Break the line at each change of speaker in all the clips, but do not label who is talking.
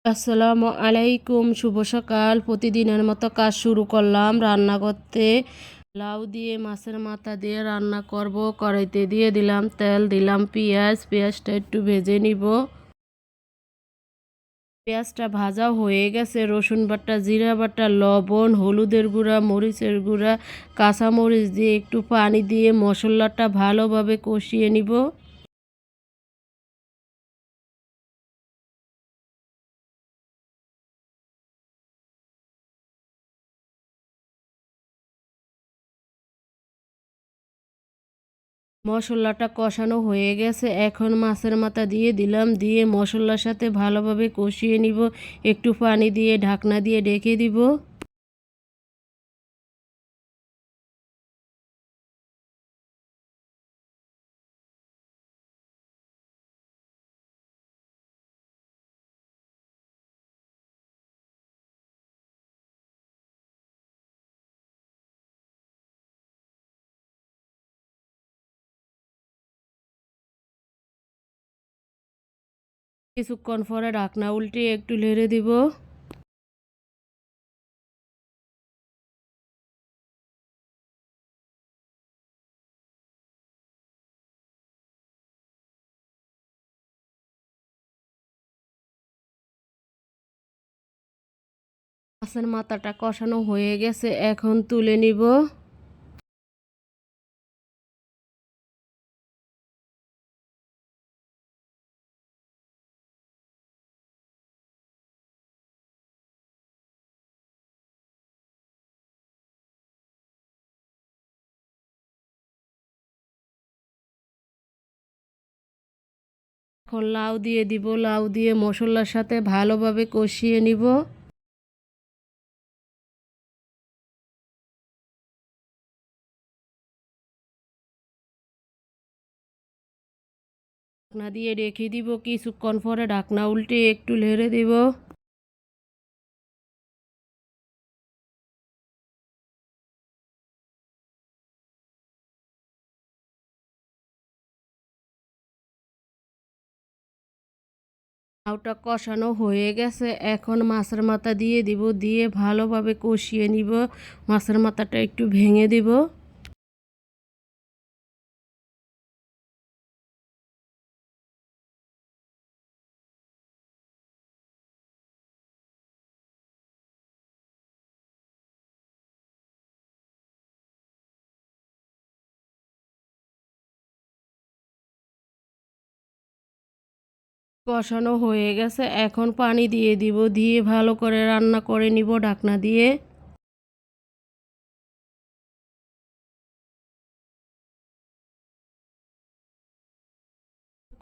আসসালামু আলাইকুম, শুভ সকাল। প্রতিদিনের মতো কাজ শুরু করলাম রান্না করতে। লাউ দিয়ে মাছের মাথা দিয়ে রান্না করব। কড়াইতে দিয়ে দিলাম তেল, দিলাম পেঁয়াজ। পেঁয়াজটা একটু ভেজে নিব। পেঁয়াজটা ভাজা হয়ে গেছে। রসুন বাটা, জিরা বাটা, লবণ, হলুদের গুঁড়া, মরিচের গুঁড়া, কাঁচামরিচ দিয়ে একটু পানি দিয়ে মশলাটা ভালোভাবে কষিয়ে নিব। মশলাটা কষানো হয়ে গেছে। এখন মাছের মাথা দিয়ে দিলাম। দিয়ে মশলার সাথে ভালোভাবে কষিয়ে নিব। একটু পানি দিয়ে ঢাকনা দিয়ে ঢেকে দিব। কিছুক্ষণ পরে ঢাকনা উল্টে একটু নেড়ে দিব। মাছের মাথাটা কষানো হয়ে গেছে। এখন তুলে নিব। এখন লাউ দিয়ে দিব। লাউ দিয়ে মশলার সাথে ভালোভাবে কষিয়ে নিব। ঢাকনা দিয়ে রেখে দিব। কিছুক্ষণ পরে ঢাকনা উল্টে একটু নেড়ে দিব। লাউটা কষানো হয়ে গেছে। এখন মাছের মাথা দিয়ে দিব। দিয়ে ভালোভাবে কষিয়ে নিব। মাছের মাথাটা একটু ভেঙে দিব। কষানো হয়ে গেছে। এখন পানি দিয়ে দিব। দিয়ে ভালো করে রান্না করে নিব ঢাকনা দিয়ে।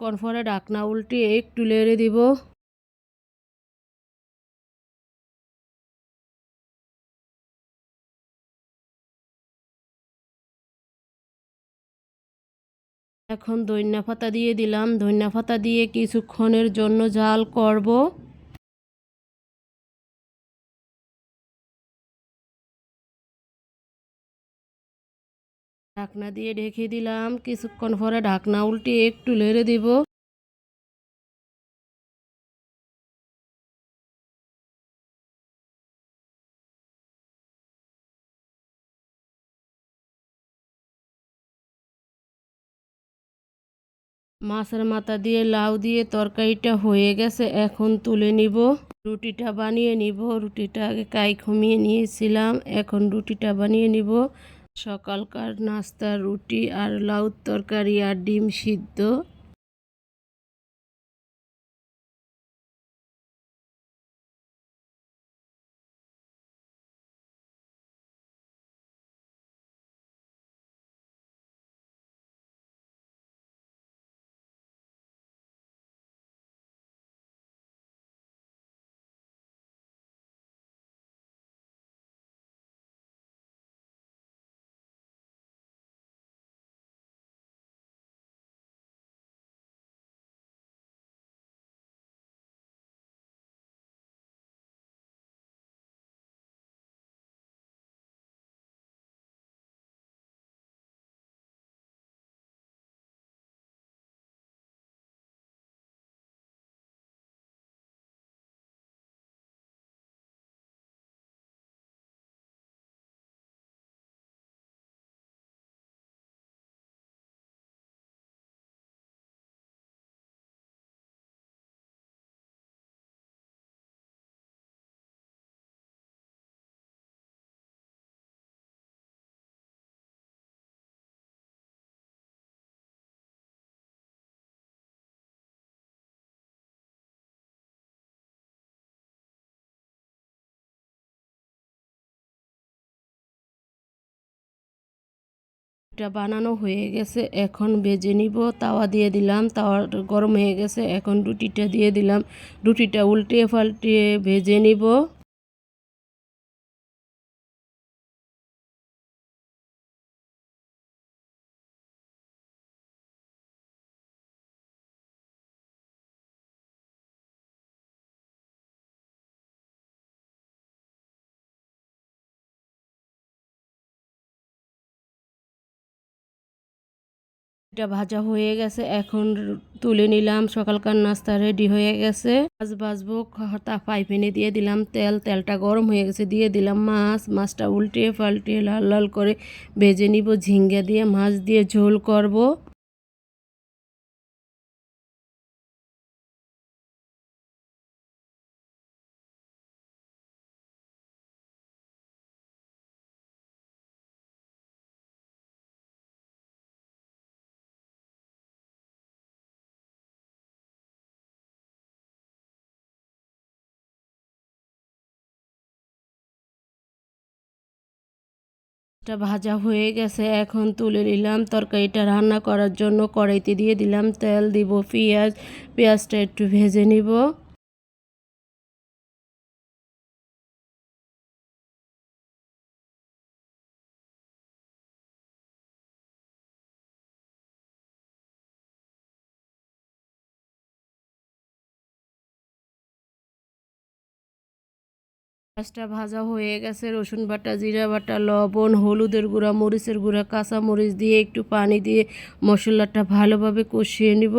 কনফরে ঢাকনা উল্টে একটু নেড়ে দিব। এখন ধনিয়া পাতা দিয়ে দিলাম। ধনিয়া পাতা দিয়ে কিছুক্ষণের জন্য জাল করব। ঢাকনা দিয়ে ঢেকে দিলাম। কিছুক্ষণ পরে ঢাকনা উল্টে একটু নেড়ে দিব। মাছের মাথা দিয়ে লাউ দিয়ে তরকারিটা হয়ে গেছে। এখন তুলে নিব। রুটিটা বানিয়ে নিব। রুটিটা আগে কাই কমিয়ে নিয়েছিলাম। এখন রুটিটা বানিয়ে নিব। সকালকার নাস্তা রুটি আর লাউ তরকারি আর ডিম সিদ্ধ। রুটিটা বানানো হয়ে গেছে, এখন ভেজে নিব। তাওয়া দিয়ে দিলাম, তাওয়া গরম হয়ে গেছে, এখন রুটিটা দিয়ে দিলাম। রুটিটা উল্টিয়ে পাল্টিয়ে ভেজে নিব। এটা ভাজা হয়ে গেছে, এখন তুলে নিলাম। সকালকার নাস্তা রেডি হয়ে গেছে। মাছ ভাজবো, তা ফ্রাই প্যানে দিয়ে দিলাম তেল। তেলটা গরম হয়ে গেছে, দিয়ে দিলাম মাছ। মাছটা উল্টিয়ে পাল্টিয়ে লাল লাল করে ভেজে নিব। ঝিঙ্গা দিয়ে মাছ দিয়ে ঝোল করব। এটা ভাজা হয়ে গেছে, এখন তুলে নিলাম। তরকারিটা রান্না করার জন্য কড়াইতে দিয়ে দিলাম তেল, দিব পেঁয়াজ। পেঁয়াজটা একটু ভেজে নিব। পেঁয়াজটা ভাজা হয়ে গেছে, রসুন বাটা, জিরা বাটা, লবণ, হলুদের গুঁড়া, মরিচের গুঁড়া, কাঁচা মরিচ দিয়ে একটু পানি দিয়ে মশলাটা ভালোভাবে কষিয়ে নিব।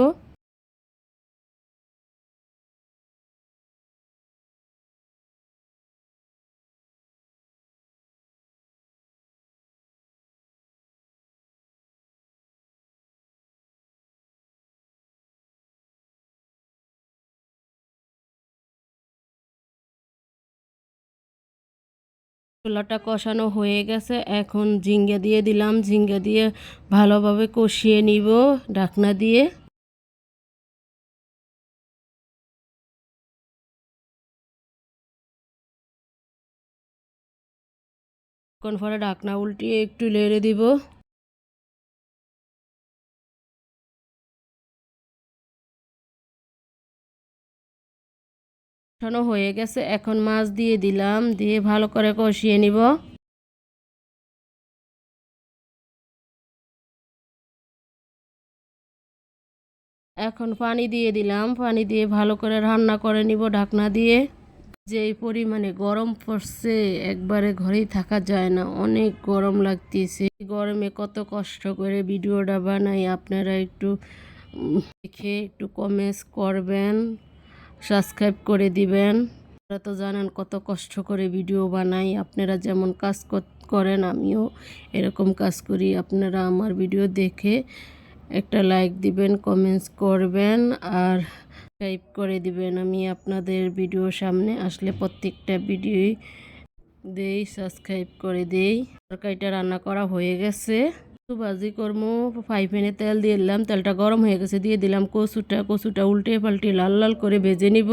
মশলাটা কষানো হয়ে গেছে, এখন ঝিঙ্গা দিয়ে দিলাম। ঝিঙ্গা দিয়ে ভালোভাবে কষিয়ে নিব ঢাকনা দিয়ে। কিছুক্ষণ পরে ঢাকনা উল্টিয়ে একটু নেড়ে দিব। কষানো হয়ে গেছে, এখন মাছ দিয়ে দিলাম, দিয়ে ভালো করে কষিয়ে নিব। এখন পানি দিয়ে দিলাম, পানি দিয়ে ভালো করে রান্না করে নিব ঢাকনা দিয়ে। যে এই পরিমাণে গরম পড়ছে, একবারে ঘরেই থাকা যায় না, অনেক গরম লাগতেছে। গরমে কত কষ্ট করে ভিডিওটা বানাই, আপনারা একটু দেখে একটু কমেন্টস করবেন, সাবস্ক্রাইব করে দিবেন। আপনারা তো জানেন কত কষ্ট করে ভিডিও বানাই। আপনারা যেমন কাজ করেন, আমিও এরকম কাজ করি। আপনারা আমার ভিডিও দেখে একটা লাইক দিবেন, কমেন্টস করবেন আর সাবস্ক্রাইব করে দিবেন। আমি আপনাদের ভিডিও সামনে আসলে প্রত্যেকটা ভিডিওই দেই, সাবস্ক্রাইব করে দেই। তরকারিটা রান্না করা হয়ে গেছে, ভাজি করবো। ফ্রাই প্যানে তেল দিয়ে দিলাম, তেলটা গরম হয়ে গেছে, দিয়ে দিলাম কচুটা। কচুটা উল্টে পাল্টে লাল লাল করে ভেজে নিব।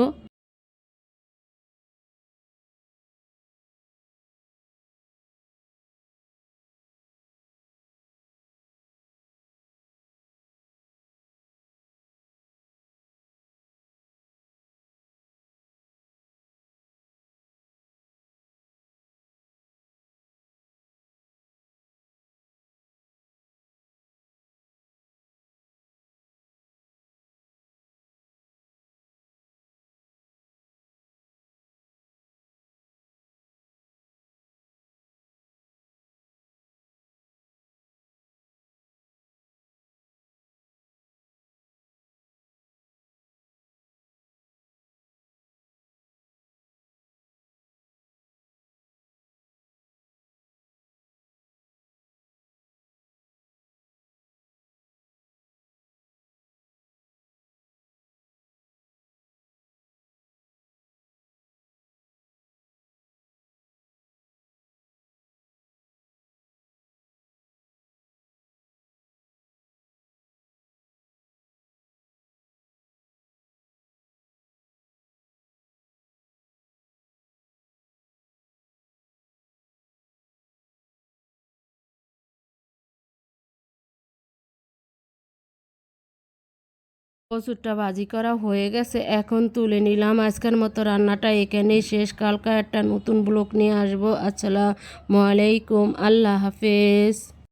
কচুরটা ভাজি করা হয়ে গেছে, এখন তুলে নিলাম। আজকের মতো রান্নাটা এখানেই শেষ। কালকে একটা নতুন ব্লগ নিয়ে আসবো। আসসালামু আলাইকুম, আল্লাহ হাফেজ।